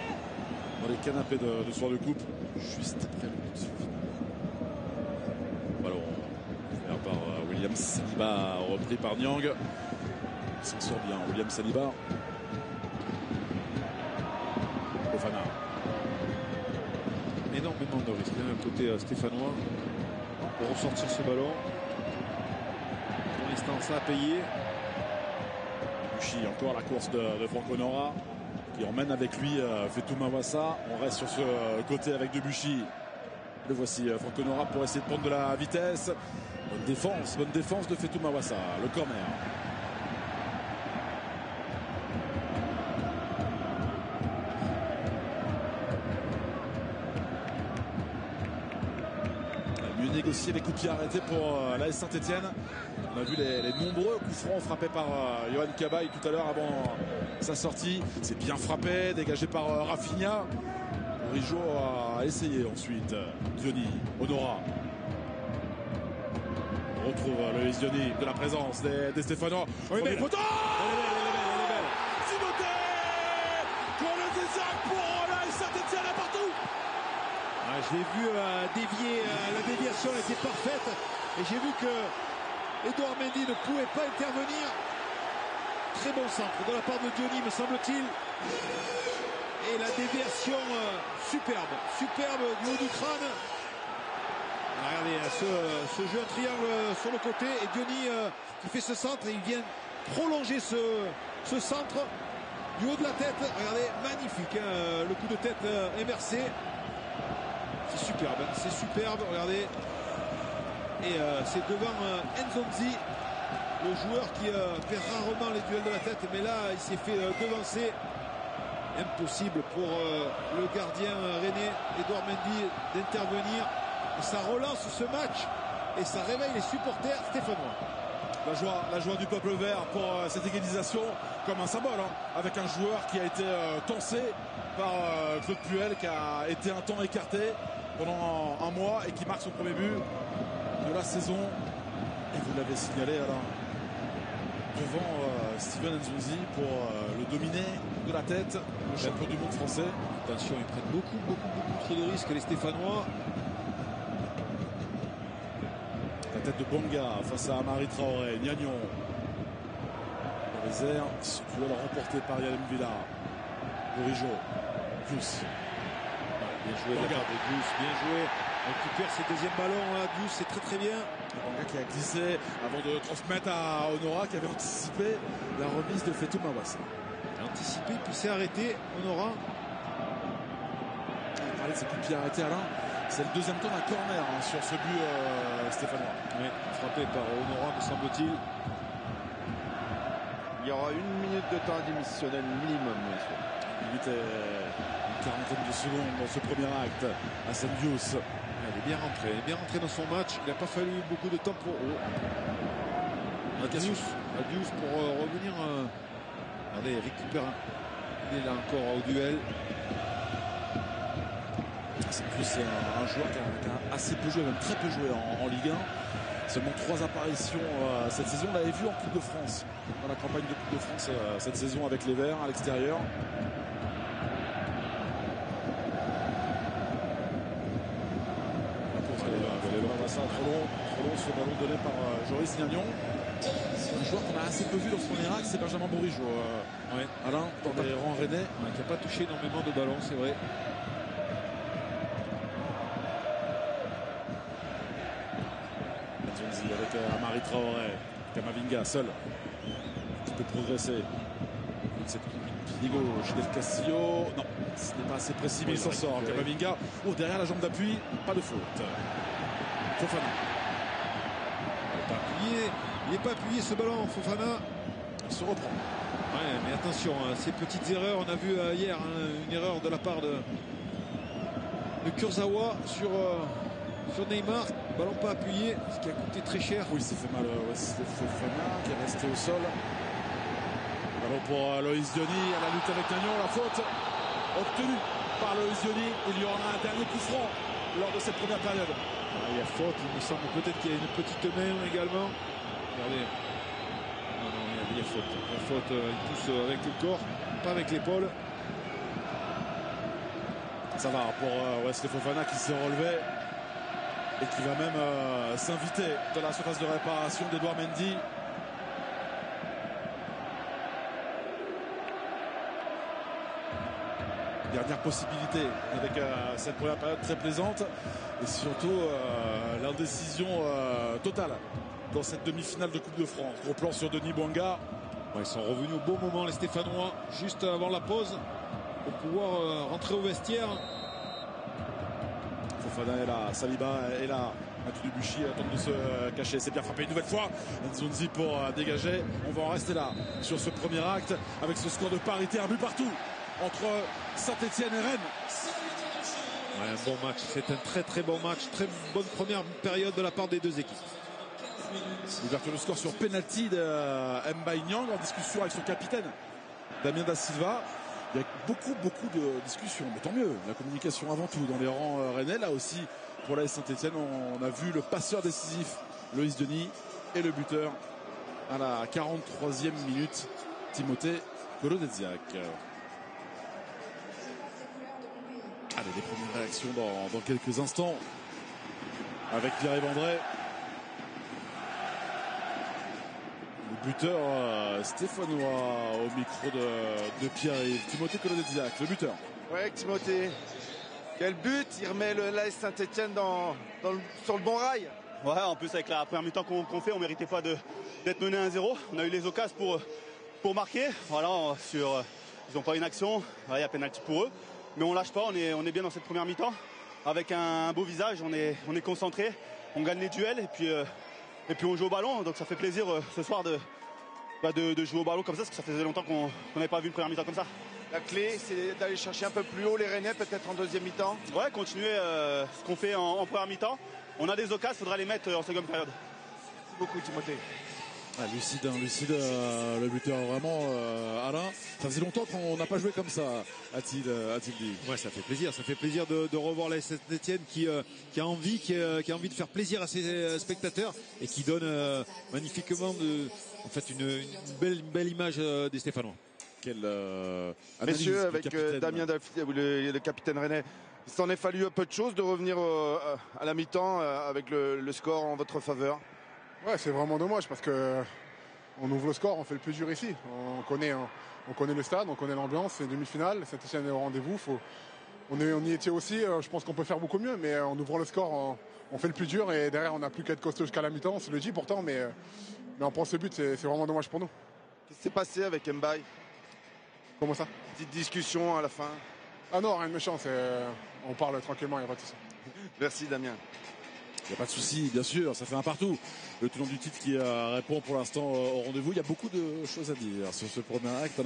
Dans les canapés de soir de coupe, juste après le coup de sifflet. Ballon offert par William Saliba, repris par Niang. Il s'en sort bien, William Saliba. Fofana. Énormément de risques. Un côté stéphanois pour ressortir ce ballon. Pour l'instant, ça a payé. Buchy, encore la course de Franco Nora qui emmène avec lui Fetou Mawassa. On reste sur ce côté avec Debuchy. Le voici Franco Nora pour essayer de prendre de la vitesse. Bonne défense de Fetou Mawassa. Le corner. Négocier les coups de pied arrêtés pour l'AS Saint-Etienne. On a vu les nombreux coups francs frappés par Yohan Cabaye tout à l'heure avant sa sortie. C'est bien frappé, dégagé par Rafinha. Bourigeaud a essayé ensuite. Diony, Honora. On retrouve le Diony de la présence des Stéphanois. Oui, mais... Poteau, Timothée pour le désert pour l'AS Saint-Etienne à partout. Je l'ai vu dévier, la déviation était parfaite et j'ai vu que Edouard Mendy ne pouvait pas intervenir. Très bon centre de la part de Diony, me semble-t-il. Et la déviation superbe du haut du crâne. Regardez ce jeu en triangle sur le côté et Diony qui fait ce centre et il vient prolonger ce centre du haut de la tête. Regardez, magnifique, le coup de tête inversé. C'est superbe, regardez. Et c'est devant Nzonzi, le joueur qui fait rarement les duels de la tête, mais là il s'est fait devancer. Impossible pour le gardien rennais, Edouard Mendy, d'intervenir. Et ça relance ce match et ça réveille les supporters stéphanois. La joie du peuple vert pour cette égalisation comme un symbole, avec un joueur qui a été tensé par Claude Puel, qui a été un temps écarté pendant un mois et qui marque son premier but de la saison. Et vous l'avez signalé Alain, devant Steven Nzonzi pour le dominer de la tête, le champion du monde français. Attention, ils prennent beaucoup trop de risques les Stéphanois. La tête de Bonga face à Amari Traoré. Niagnon dans les airs, ce duel remporté par Yann Villa. Bourigeaud, Diouf. Bien joué, regardez Diouf, bien joué. On récupère ses deuxièmes ballons là, Diouf, c'est très bien. Bonga qui a glissé avant de transmettre à Honora qui avait anticipé la remise de Fetou Mawassa. Anticipé, puis c'est arrêté, Honora. On parlait de ses coups de pied arrêtés, Alain. C'est le deuxième temps d'un corner sur ce but stéphanois. Oui, frappé par Honora, me semble-t-il. Il y aura 1 minute de temps additionnel minimum, bien sûr. Limite une quarantaine de secondes dans ce premier acte. Hassan Diouf. Il est bien rentré dans son match. Il n'a pas fallu beaucoup de temps pour Diouf pour revenir. Regardez, il récupère. Il est là encore au duel. C'est plus un joueur qui a assez peu joué, même très peu joué en Ligue 1. Seulement 3 apparitions cette saison. On l'avait vu en Coupe de France, dans la campagne de Coupe de France cette saison avec les Verts à l'extérieur. Trop long ce ballon donné par Joris Niagnon. C'est un joueur qu'on a assez peu vu dans ce premier acte, c'est Benjamin Bourigeaud. Alain, dans les rangs rennais. Qui n'a pas touché énormément de ballons, c'est vrai. Harry Traoré. Camavinga seul. Qui peut progresser. Cette pied gauche Del Castillo. Non, ce n'est pas assez précis, mais il s'en sort. Camavinga. Oh, derrière la jambe d'appui, pas de faute. Fofana. Il n'est pas appuyé ce ballon, Fofana. Il se reprend. Ouais, mais attention, ces petites erreurs, on a vu hier une erreur de la part de Kurzawa sur Neymar. Ballon pas appuyé, ce qui a coûté très cher. Oui, ça fait mal. C'est Fofana qui est resté au sol. Ballon pour Loïs Diony à la lutte avec Nagnon. La faute obtenue par Loïs Diony. Il y aura un dernier coup franc lors de cette première période. Il y a faute, il me semble peut-être qu'il y a une petite main également. Regardez. Non, il y a faute. Il y a faute, il pousse avec le corps, pas avec l'épaule. Ça va pour Wesley Fofana qui s'est relevé et qui va même s'inviter dans la surface de réparation d'Edouard Mendy. Dernière possibilité avec cette première période très plaisante et surtout l'indécision totale dans cette demi-finale de Coupe de France. Gros plan sur Denis Bouanga. Ouais, ils sont revenus au bon moment les Stéphanois, juste avant la pause, pour pouvoir rentrer au vestiaire. Fofana est là, Saliba est là. Mathieu Debuchy tente de se cacher, c'est bien frappé une nouvelle fois. Nzonzi pour dégager. On va en rester là sur ce premier acte avec ce score de parité, un but partout entre Saint-Etienne et Rennes. Ouais, un bon match, c'est un très très bon match, très bonne première période de la part des deux équipes. L'ouverture de score sur penalty de Mbaye Niang en discussion avec son capitaine Damien Da Silva. Il y a beaucoup de discussions, mais tant mieux. La communication avant tout dans les rangs rennais. Là aussi, pour la Saint-Etienne, on a vu le passeur décisif Loïs Diony et le buteur à la 43e minute, Timothée Kolodziejczak. Allez, les premières réactions dans quelques instants avec Pierre-Yves André. Le buteur stéphanois au micro de Pierre-Yves. Timothée Kolodziejczak, le buteur. Ouais, Timothée. Quel but! Il remet l'AS Saint-Etienne sur le bon rail. Ouais, en plus avec la première mi-temps qu'on fait, on méritait pas d'être mené 1-0. On a eu les occasions pour marquer. Voilà, ils n'ont pas une action. Il y a pénalty pour eux. Mais on lâche pas, on est bien dans cette première mi-temps. Avec un beau visage, on est concentré. On gagne les duels et puis on joue au ballon. Donc ça fait plaisir ce soir de jouer au ballon comme ça, parce que ça faisait longtemps qu'on n'avait pas vu une première mi-temps comme ça. La clé, c'est d'aller chercher un peu plus haut les Rennais, peut-être en deuxième mi-temps. Ouais, continuer ce qu'on fait en première mi-temps. On a des occasions, il faudra les mettre en seconde période. Merci beaucoup, Timothée. Ah, lucide, le buteur vraiment, Alain. Ça faisait longtemps qu'on n'a pas joué comme ça, a-t-il dit. Ouais, ça fait plaisir de revoir la Saint-Etienne qui a envie de faire plaisir à ses spectateurs et qui donne magnifiquement une belle image des Stéphanois. Messieurs, avec Damien le capitaine rennais, il s'en est fallu un peu de choses de revenir à la mi-temps avec le score en votre faveur. Ouais, c'est vraiment dommage parce que on ouvre le score, on fait le plus dur ici. On connaît le stade, on connaît l'ambiance, c'est une demi-finale, Saint-Etienne est au rendez-vous. On y était aussi, je pense qu'on peut faire beaucoup mieux, mais en ouvrant le score, on fait le plus dur et derrière on n'a plus qu'à être costaud jusqu'à la mi-temps, on se le dit pourtant, mais on prend ce but, c'est vraiment dommage pour nous. Qu'est-ce qui s'est passé avec Mbaye? Comment ça? Petite discussion à la fin. Ah non, rien de méchant, on parle tranquillement, il n'y a pas de souci. Merci Damien. Il n'y a pas de souci, bien sûr, ça fait un partout. Le tenant du titre qui répond pour l'instant au rendez-vous. Il y a beaucoup de choses à dire sur ce premier acte.